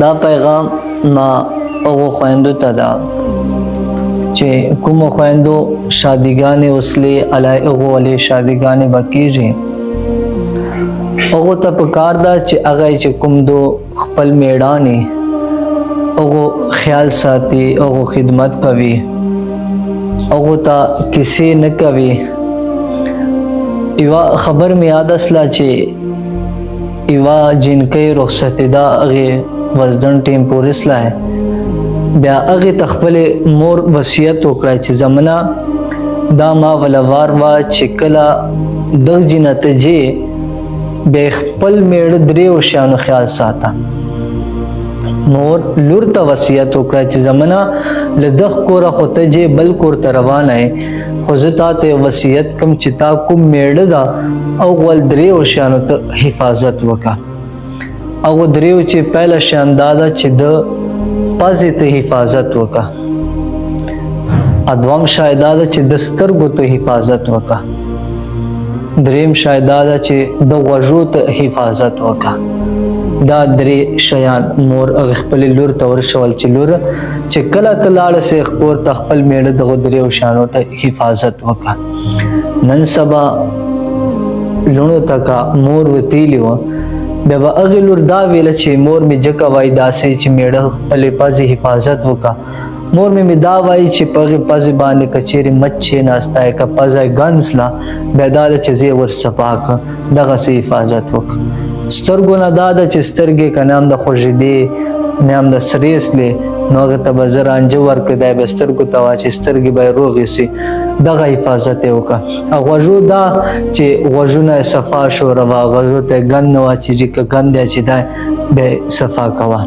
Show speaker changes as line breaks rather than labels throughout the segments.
دا پیغام ما هغو خویندو ته ده چې کومو خویندو شادیګانې وسلې هغو ولې شادیګانې به کېږي هغو ته پکار ده چې هغه چې کوم دو خپل میړانې هغو خیال ساتي هغو خدمت کوي هغو ته کیسې نه کوي یوه خبر مې یاد اسله چې یوه جنکۍ رخصتېده هغې وزدن ټیم پورې سلی بیا هغې ته خپلې مور وصیت وکړی چې زمنه دا ما ولوار وه چې کله دغ جنه ته ځې بیا خپل میړه دریو شیانو خیال ساته مور لور ته وصیت وکړی چې زمنه له دغ کوره خو ته ځې بل کور ته روانه یې خو زه تا ته وصیت کوم چې تا کوم میړه ده اول دریو شیانو ته حفاظت وکړه هغو دریو چې پهله شیان دا ده چې د پزې ته حفاظت وکړه دویم شاید دا ده چې د سترګو ته حفاظت وکړه دریم شاید دا ده چې د غوږو ته حفاظت وکړه دا درې شیان مور خپلې لور ته ورشول چې لور چې کله ته لاړه سې کور ته خپل میړه دغو دریو شیانو ته حفاظت وکړه نن سبا لوڼو ته که مور وتیلې وه بیا به هغې لور دا ویله چې مور مې ځکه وایي داسې چې میړه خپلې پزې حفاظت وکړه مور مې دا وایي چې په هغې پزې باندې که چیرې مچ کښېناستی که پزه یې ګنځله بیا دا ده چې زه یې ورصفا کړه دغسې حفاظت وکړه سترګو نه دا ده چې سترګې که نه هم د خوږېدې نه هم د سرې سلې نو هغې ته به زه رانجه ورکړې دی به سترګو ته واچې سترګې به یې روغې سي دغه حفاظت یې وکړه او غوږو دا چې غوږونه یې صفا شوروه غوږو ته یې ګند نه واچېږي که ګند یې اچېدی بیا یې صفا کوه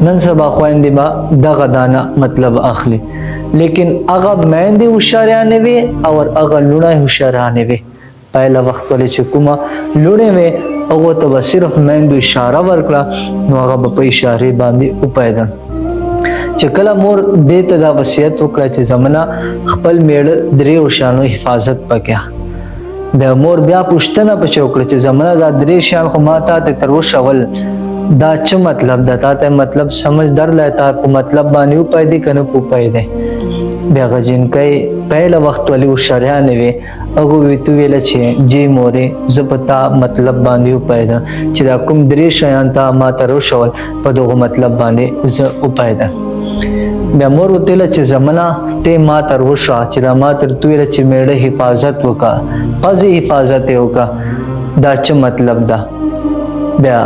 نن سبا خویندې به دغه دانه مطلب اخلي لیکن هغه میندې هوښیارانې وې او هغه لوڼه هوښیارانې وې پهله وخت ولې چې کومه لوڼې وې هغو ته به صرف میندو اشاره ورکړه نو هغه به په اشارې باندې وپوهېدل چې کله مور دې ته دا وصیت وکړه چې زمنه خپل میړه دریو شیانو حفاظت پکې بیا مور بیا پوښتنه پچې وکړه چې زمنه دا درې شیان خو ما تا ته تر اوسه ول دا څه مطلب ده تا ته مطلب سمجھ درلی تا په مطلب باندې وپوهېدې که نه پوهېدې بیا هغه جنکۍ پهله وخت ولې هوښیارانې وې هغو ورته وویله چې جی مورې زه په تا مطلب باندې وپوهېدم چې دا کوم درې شیان تا ما ته روښول په دغو مطلب باندې زه وپوهېدم بیا مور ورته ویله چې زمنه ته ما ته روښه چې دا ما ته ورته وویله چې میړه حفاظت وکړه پزې حفاظت یې وکړه دا څه مطلب ده بیا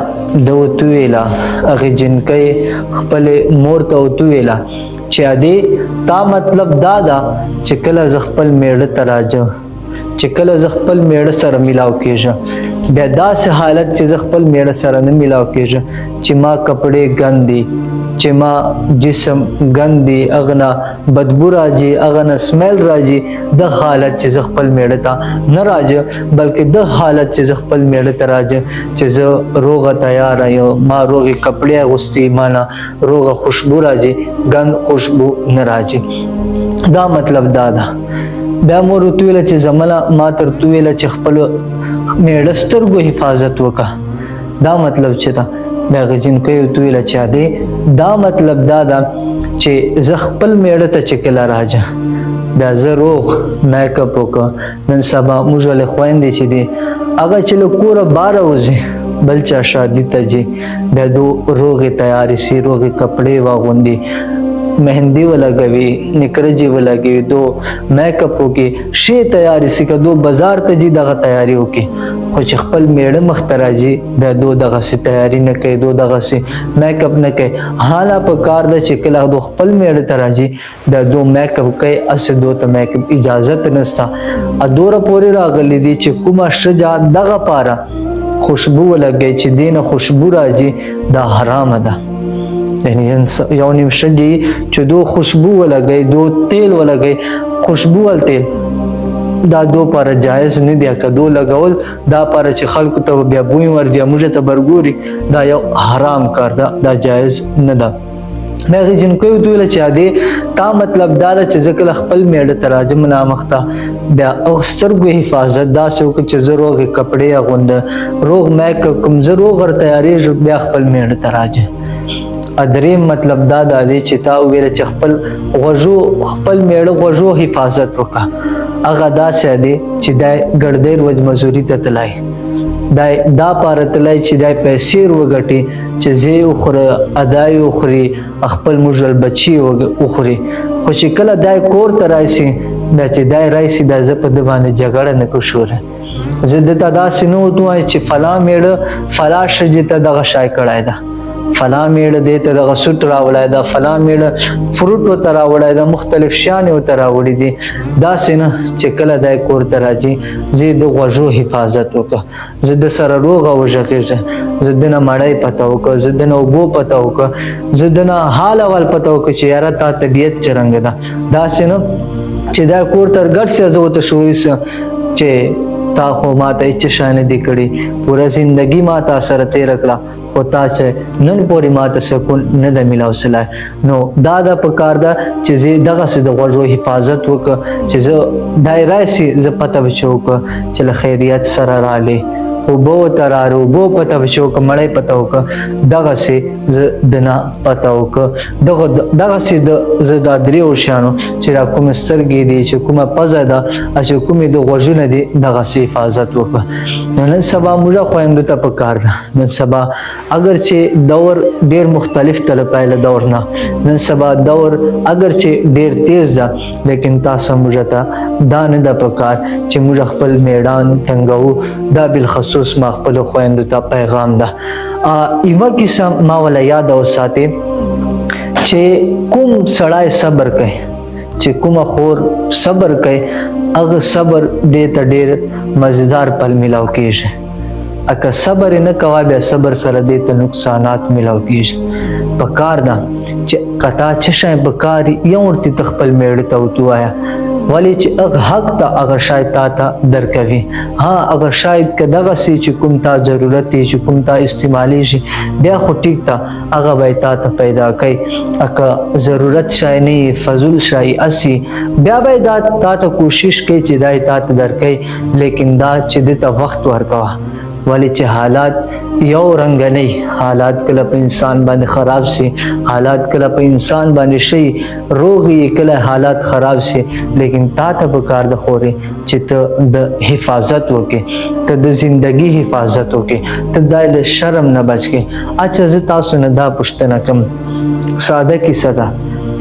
ده ورته وویله هغې جنکۍ خپلې مور ته ورته وویله چې ادې تا مطلب دا ده چې کله زه خپل میړه ته راځم چې کله زه خپل میړه سره میلاو کېږم بیا داسې حالت چې زه خپل میړه سره نه میلاو کېږم چې ما کپړې ګند دي چې ما جسم ګند دي هغه نه بدبو راځي هغه نه سمیل راځي د حالت چې زه خپل میړه ته نه راځم بلکې د حالت چې زه خپل میړه ته راځم چې زه روغه تیاره یم ما روغې کپړې اغوستې ما نه روغه خوشبو راځي ګند خوشبو نه راځي دا مطلب دا ده بیا مور ورته ویله چې زمنه ما ته ورته وویله چې خپلو میړه سترګو حفاظت وکړه دا مطلب څه ده بیا هغې جنکۍ ورته وویله چې ادې دا مطلب دا ده چې زه خپل میړه ته چې کله راځم بیا زه روغ میک اپ وکړه نن سبا موږ ولې خویندې چې دي هغه چې له کوره بهره وځي بل چا شادي ته ځي بیا دو روغې تیارې سي روغې کپړې واغوندي مهندی ولګوي نکرجی ولګوي دو میک اپ وکړي شی تیاری سي که دو بازار ته ځي دغه تیاری وکړي خو چې خپل میړه مخ ته راځي بیا دو دغسې تیاری نه کوي دو دغسې میک اپ نه کوي حاله په کار ده چې کله دو خپل میړه ته راځي بیا دو میک اپ کوي هسې دو ته میک اپ اجازت نشته دوره پورې راغلی دي چې کومه ښځه دغه پاره خوشبو ولګوي چې دې نه خوشبو راځي دا حرامه ده یعنی یو نیم ښځې چې دو خوشبو ولګوي دو تیل ولګوي خوشبو ول تیل دا دو پاره جایز نه دی که دو لګول دا پاره چې خلکو ته بیا بوی ورځي موږ ته برګوري دا یو حرام کار ده دا جایز نه ده بیا هغې جنکۍ ورته وویله چې ادې تا مطلب دا ده چې زه کله خپل میړه ته راځم نامخته بیا سترګو حفاظت داسې وکړه چې زه روغې کپړې اغوندم روغ میک اپ کوم زه روغ ور تیارېږم بیا خپل میړه ته راځم ادریم مطلب دا دی چې تا ویل چې خپل میړه غوږو حفاظت وکړه. هغه داسې دی چې دا ګردیر وج مزوري ته تلای دا پاره تلای چې دا پیسې وګټي چې زه وخوره ادای وخوري خپل مجل بچي وخوري. خو چې کله دا کور ته راشي دا چې دا راشي دا زه په د باندې جګړه نه کوشوره. زه دته داسې نه وتوای چې فلا میړه فلا شجه ته دغه شای کړای دا فلا میړه دې ته دغه سوټ راوړای دا فلا میړه فروټ ورته راوړای دا مختلف شیانې ورته راوړي دي. داسې نه چې کله دا کور ته راځي زه د غوږو حفاظت وکړه. زه د سره روغه وژغېږه. زه د نه مړی پته وکړه. زه د نه اوبو پته وکړه. زه د نه حال اول پته وکړه چې یاره تا طبیعت څرنګه ده. داسې نه چې دا کور تر ګډ سي زه ورته شویسه چې تا خو ما ته هیڅ شی نه دي کړي. پوره زندګي ما تا سره تېره کړه خو تا چې نن پورې ما ته سکون نه ده میلاو سلی. نو دا د پکار ده چې زه دغسې د غوږو حفاظت وکړه چې زه دی راشي زه پته به چې وکړه چې له خیریت سره رالی اوبه ورته راړو اوبو پته به چې وکړه مړی پته وکړه. دغسې زه د نه پته وکړه. دغسې زه دا دریو شیانو چې دا کومې سترګې دي چې کومه پزه ده چې کومې د غوږونه دي دغسې حفاظت وکړه. نن سبا موږ خویندو ته پکار ده. نن سبا اگر چې دور ډیر مختلف تر پایله دور نه نن سبا دور اگر چې ډیر تیز ده لیکن تاسو موږ ته دا نه ده پکار چې موږ خپل میدان تنګو. دا بالخصوص ما خپل خویندو ته پیغام ده. یوه کیسه ما ولا یاد اوساتې چې کوم سړی صبر کوي چې کومه خور صبر کوي هغه صبر دې ته ډیر مزیدار پل میلاو کیږي. اکه صبر نه کوي بیا صبر سره دې ته نقصانات میلاو کیږي. پکار ده چې کتا چې شای پکاري یو ورته تخپل میړه ته وتوایا ولی چې هغه حق ته هغه شاید تا ته درکوي. ها اگر شاید که دغه سي چې کوم تا ضرورت دی چې کوم تا استعمالي شي بیا خو ټیک ته هغه به تا ته پیدا کوي. اکه ضرورت شای نه فضول شای اسی بیا به دا تا ته کوشش کوي چې دا تا ته درکوي لیکن دا چې د ته وخت ورکوه. ولی چې حالات یو رنګ نه حالات کله په انسان باندې خراب سي حالات کله په انسان باندې شي روغي کله حالات خراب سي لیکن تا ته پکار د خوري چې ته د حفاظت وکې ته د زندگی حفاظت وکې ته د شرم نه بچ کې. اچھا زه تاسو نه دا پوښتنه کوم ساده کیسه ده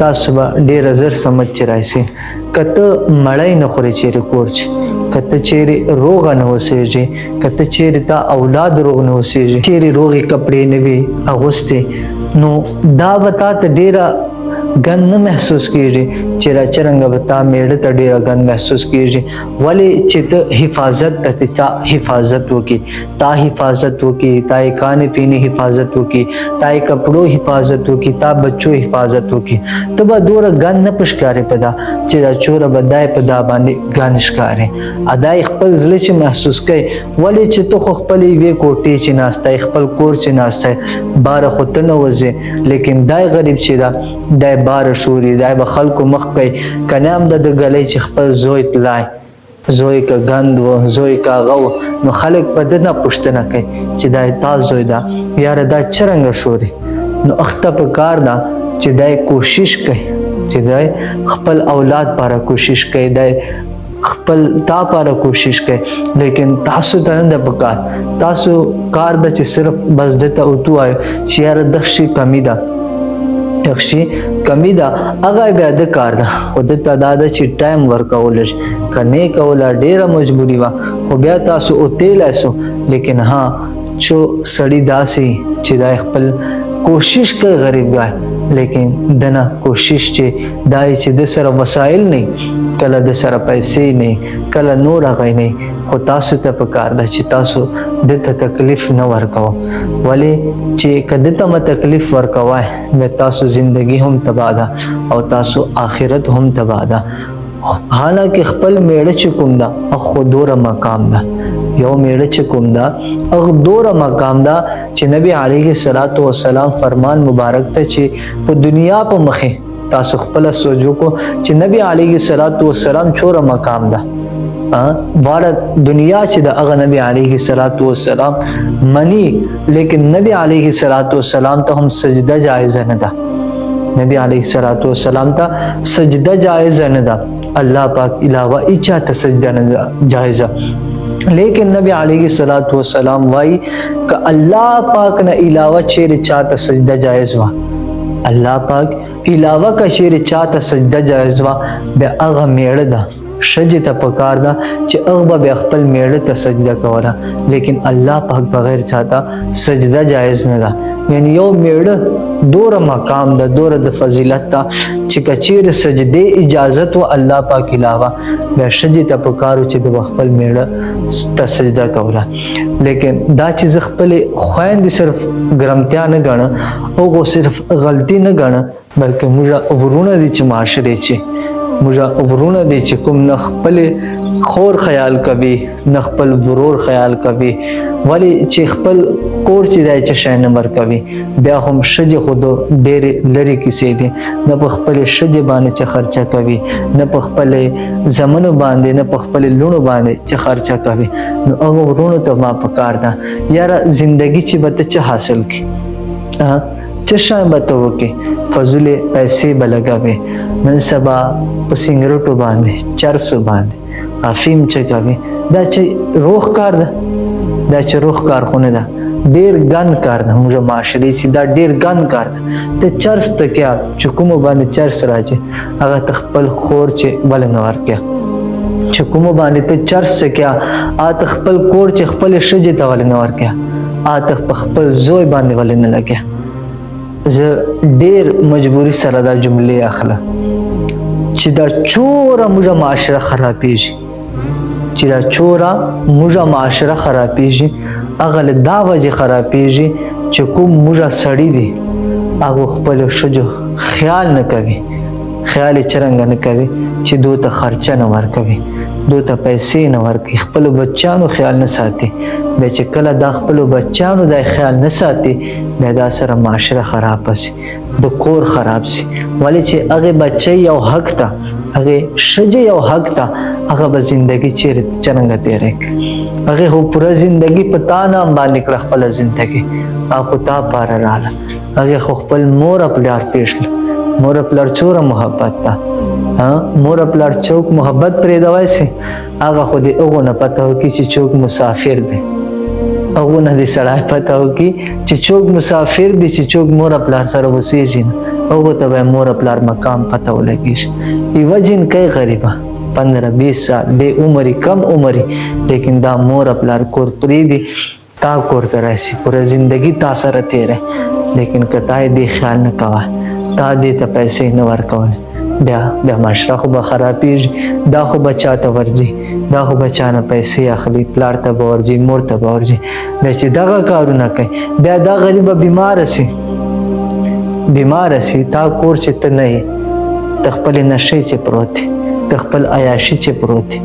تاسو به ډیر زر سمجھ راشي. کته مړی نه خوري چیرې کورچ کته چیرې روغ نه اوسېږي کته چیرې تا اولاد روغ نه اوسېږي چیرې روغې کپړې نه وي اغوستې نو دا به تا ته ډیره ګن نه محسوس کیږي چې را څرنګه به تا میړه ته ډیره ګن محسوس کیږي. ولې چې ته حفاظت ته تا حفاظت وکړي تا حفاظت وکړي تا یې کانې پینې حفاظت وکړي تا یې کپړو حفاظت وکړي تا بچو حفاظت وکړي ته به دوره ګن نه پښکارې په دا چې دا چوره به دای په دا باندې ګن ښکارې ادای خپل زړه چې محسوس کوي. ولې چې ته خو خپل یوې کوټې چې ناستی خپل کور چې ناستی باره خو ته نه وځې لیکن دای غریب چې دا دای بار شوري دای به خلکو مخ کوي کنه هم د ګلې چې خپل زوی تلای زوی کا غند و زوی کا غو نو خلک په دنه پښتنه کوي چې دای تا زوی دا یاره دا چرنګ شوري. نو اخته په کار دا چې دای کوشش کوي چې دای خپل اولاد لپاره کوشش کوي دای خپل تا لپاره کوشش کوي لیکن تاسو ته نه پکار تاسو کار د چې صرف بس دته اوتوای چې یاره دښي کمی ده دښي کمی ده هغه بیا د کار ده خو د تعداد چې ټایم ورکول شي کنه کوله ډیره مجبوری وا خو بیا تاسو او تیل اسو لیکن ها چو سړی داسي چې دا خپل کوشش کوي غریب غای لیکن دنه کوشش چې دای چې د سره وسایل نه کله د سره پیسې نه کله نور هغه نه خو تاسو ته پکار ده چې تاسو د تکلیف نه ورکاو. ولی چې کله ته تکلیف ورکوای نو تاسو زندگی هم تباہ ده او تاسو آخرت هم تباہ ده. حالانکه خپل میړه چې کوم ده خو دوره مقام ده یو میړه چې کوم ده هغه دوره مقام ده چې نبی علیه الصلاۃ والسلام فرمان مبارک ته چې په دنیا په مخه تاسو خپل سوچو کو چې نبی علیه الصلاۃ والسلام چوره مقام ده بارد دنیا چې د هغه نبی علیه الصلاۃ والسلام منی، لیکن نبی علیه الصلاۃ والسلام ته هم سجده جایز نه ده. نبی علیه الصلاۃ والسلام ته سجده جایز نه ده، الله پاک علاوه اچا ته سجده نه جایز. لیکن نبی علیه الصلاۃ والسلام وای ک الله پاک نه علاوه چیرې چاته سجده جایز وا، الله پاک علاوه کا چیرې چاته سجده جایز وا، بیا هغه میړه ده شجه ته پکار ده چې هغه به خپل میړه ته سجده کوله، لیکن الله پاک بغیر چاته سجده جایز نه ده. یعنی یو میړه دوره مقام ده، دوره د فضیلت ده چې کچیر سجده اجازت و الله پاک علاوه بیا شجه ته پکارو چې د خپل میړه ته سجده کوله. لیکن دا چې خپل خويند صرف ګرمتیا نه غنه او صرف غلطی نه غنه، بلکې موږ ورونه دي چې معاشره چې موږ ورونه دي چې کوم نه خپل خور خیال کوي نه خپل ورور خیال کوي، ولی چې خپل کور چې دای چې شای نمبر کوي، بیا هم شجه خود ډېر لري کیسې دي، نه په خپل شجه باندې چې خرچه کوي، نه په خپل زمنو باندې، نه په خپل لونو باندې چې خرچه کوي. نو هغه ورونو ته ما پکار ده یاره زندگی چې به ته حاصل کی څه شان به ته وکې، فضول پیسې به لګوي، نن سبا په سنګریټو باندې چرسو باندې افیم چکوي، دا چې روح کار ده، دا چې روح کار خونه ده، ډیر ګن کار ده. موږ معاشري چې دا ډیر ګن کار ده. ته چرس ته کیا چې کوم باندې چرس راځي هغه تخپل خور چې بل نه ورکیا، چې کوم باندې ته چرس ته کیا ا تخپل کور چې خپل شجه ته ول نه ورکیا، ا تخپل زوی باندې ول نه لګیا. زه ډیر مجبوری سره دا جملې اخله چې دا چوره موږ معاشره خرابېږي، چې دا چوره موږ معاشره خرابېږي، هغه له دا وجه خرابېږي چې کوم موږ سړی دی هغه خپل شجو خیال نه کوي، خیال چرنګ نه کوي چې دوی ته خرچه نه ورکوي، دوی ته پیسې نه ورکوي، خپل بچانو خیال نه ساتي. بیا چې کله دا خپل بچانو د خیال نه ساتي بیا دا سره معاشره خراب شي، د کور خراب شي. ولی چې هغه بچي یو حق ته، هغه شجه یو حق ته، هغه به زندگی چیرې چرنګ تیرې کوي، هغه هو پوره زندگی پتا نه باندې کړ خپل زندگی هغه تا پار رااله، هغه خپل مور خپل پیښل مور خپل چور محبت تا مور خپل چوک محبت پرې دوای سي، هغه خو دې هغه نه پته و کی چې چوک مسافر دی، هغه نه دې سړی پته و کی چې چوک مسافر دی، چې چوک مور خپل سره وسیږي، هغه ته مور خپل مقام پته ولګي. ایو جن کای غریبا 15-20 سال بے عمری کم عمری، لیکن دا مور خپل کور پرې دی تا کور ته راشي پوره زندگی تا سره تیرې، لیکن کته دې خیال نه کاوه، تا دې ته پیسې نه ورکول، بیا معاشره خو به خرابېږي، دا خو بچا ته ورځي، دا خو بچانه پیسې اخلي، پلار ته به ورځي، مور ته به ورځي. بیا چې دغه کارونه کوي بیا دا غریب بیمار شي، بیمار شي، تا کور چې ته نه یې، ته خپل نشې چې پروت دی، ته خپل عیاشي چې پروت دی،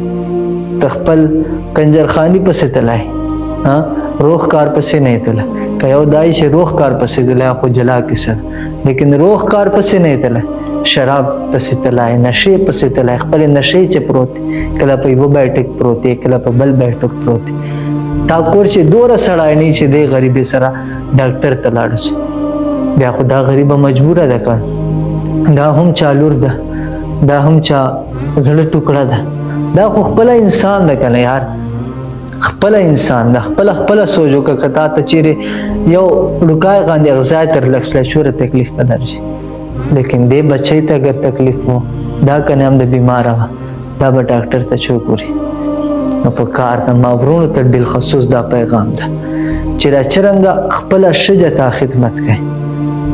ته خپل کنجرخانی پسې تلای، روح کار پسې نه تلای. که یو دای چې روح کار پسې تلای خو جلا کیسه، لیکن روح کار پسې نه تلای، شراب پسې تلای، نشې پسې تلای، خپل نشې چې پروت کله په یو بیٹک پروت کله په بل بیٹک پروت. تا کور چې دوره سړای نه چې د غریب سره ډاکټر ته لاړ شي، بیا خو دا غریب مجبور ده کړ، دا هم چالور ده، دا هم چا زړه ټوکړه ده، دا خو خپل انسان ده کنه یار، خپل انسان ده، خپل سوچو که کتا ته چیرې یو ډوکای غاندې غذا تر لکسله شوره تکلیف نه درځي، لیکن دې بچی ته اگر تکلیف وو دا کنه هم د بیمار و دا به ډاکټر ته چوکوري. نو په کار ته ما ورونو ته ډېر خصوص دا پیغام ده چې را چرنګه خپل شجه ته خدمت کوي،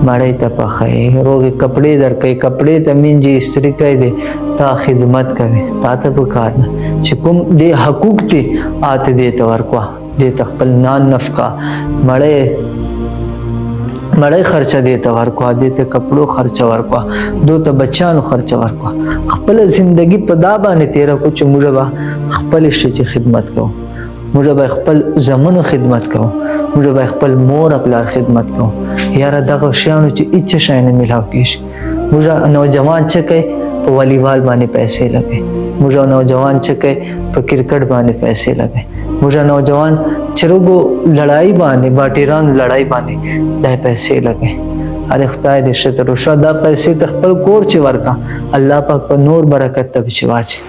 مړی ته پخای، روغې کپڑے درکوي، کپڑے ته مینځي استری کوي، دی تا خدمت کوي، تا ته په کار نه چې کوم دې حقوق دي آته دې ته ورکوا، دې ته خپل نان نفقه مړی خرچه دې ته ورکوا، دې ته کپړو خرچه ورکوا، دو ته بچانو خرچه ورکوا. خپل زندگی په دا باندې تیر کو چې موږ به خپل شي خدمت کوو، موږ به خپل زمونو خدمت کوو، موږ به خپل مور خپل خدمت کوو. یاره دغه شیانو چې هیڅ شی نه ملاو کیږي. موږ نوجوان چې کوي په والیبال باندې پیسې لګي، موږ نوجوان چې کوي په کرکټ باندې پیسې لګي، موږ نوجوان چې روګو لړای باندې باټیران لړای باندې دا پیسې لګي. اره خدای دې شته روشا دا پیسې د خپل کور چې ورکا الله پاک په نور برکت ته چې واچي،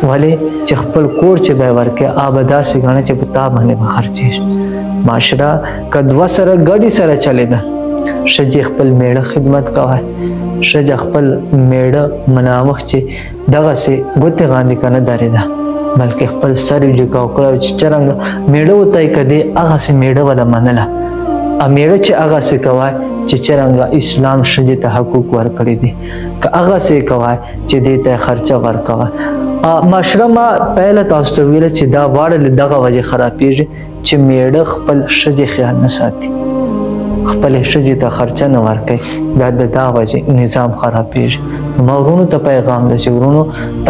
ولی چې خپل کور چې به ورکه آبادا سي غاڼه چې پتا باندې خرچي. معاشره کدو سره ګډي سره چلے دا شجې خپل میړه خدمت کوي، شجې خپل میړه منامخ چې دغه سي ګوت غاندي کنه داري دا بلکې خپل سر یې جوړ کړو چې څنګه میړه وتاي کدي هغه سي میړه ولا منله ا میړه چې هغه سي کوي چې څنګه اسلام شجې ته حقوق ورکړي دي که هغه سي کوي چې دې ته خرچه ورکوي. معاشره ما پهله تاسو ته ویل چې دا واړه دغه وجه خرابېږي چې میړه خپل شجې خیال نه ساتي، خپل شجې ته خرچه نه ورکوي، دا د دا وجه نظام خرابېږي. ما ورونو ته پیغام دی چې ورونو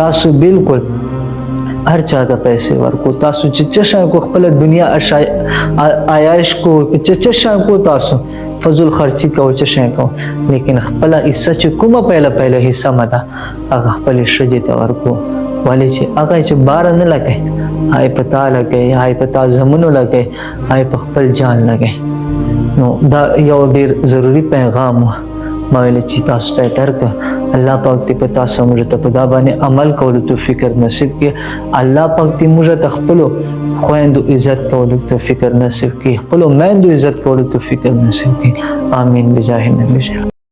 تاسو بالکل هر چا ته پیسې ورکو، تاسو چې څه کو خپل دنیا عایش کو چې کو تاسو فضل خرچي کو چې کو، لیکن خپل حصہ چې کومه پهله حصہ مده هغه خپل شجې ته ورکو، ولی چې هغه چې بار نه لګي هاي پتا لګي، هاي پتا زمونو لګي، هاي په خپل جان لګي. نو دا یو ډیر ضروری پیغام ما ویل چې تاسو ته درک الله پاک دې په تاسو موږ ته په دا باندې عمل کولو توفیق نصیب کړي. الله پاک دې موږ ته خپل خويندو عزت کولو توفیق نصیب کړي، خپل میندو عزت کولو توفیق نصیب کړي. آمین بجاه النبی.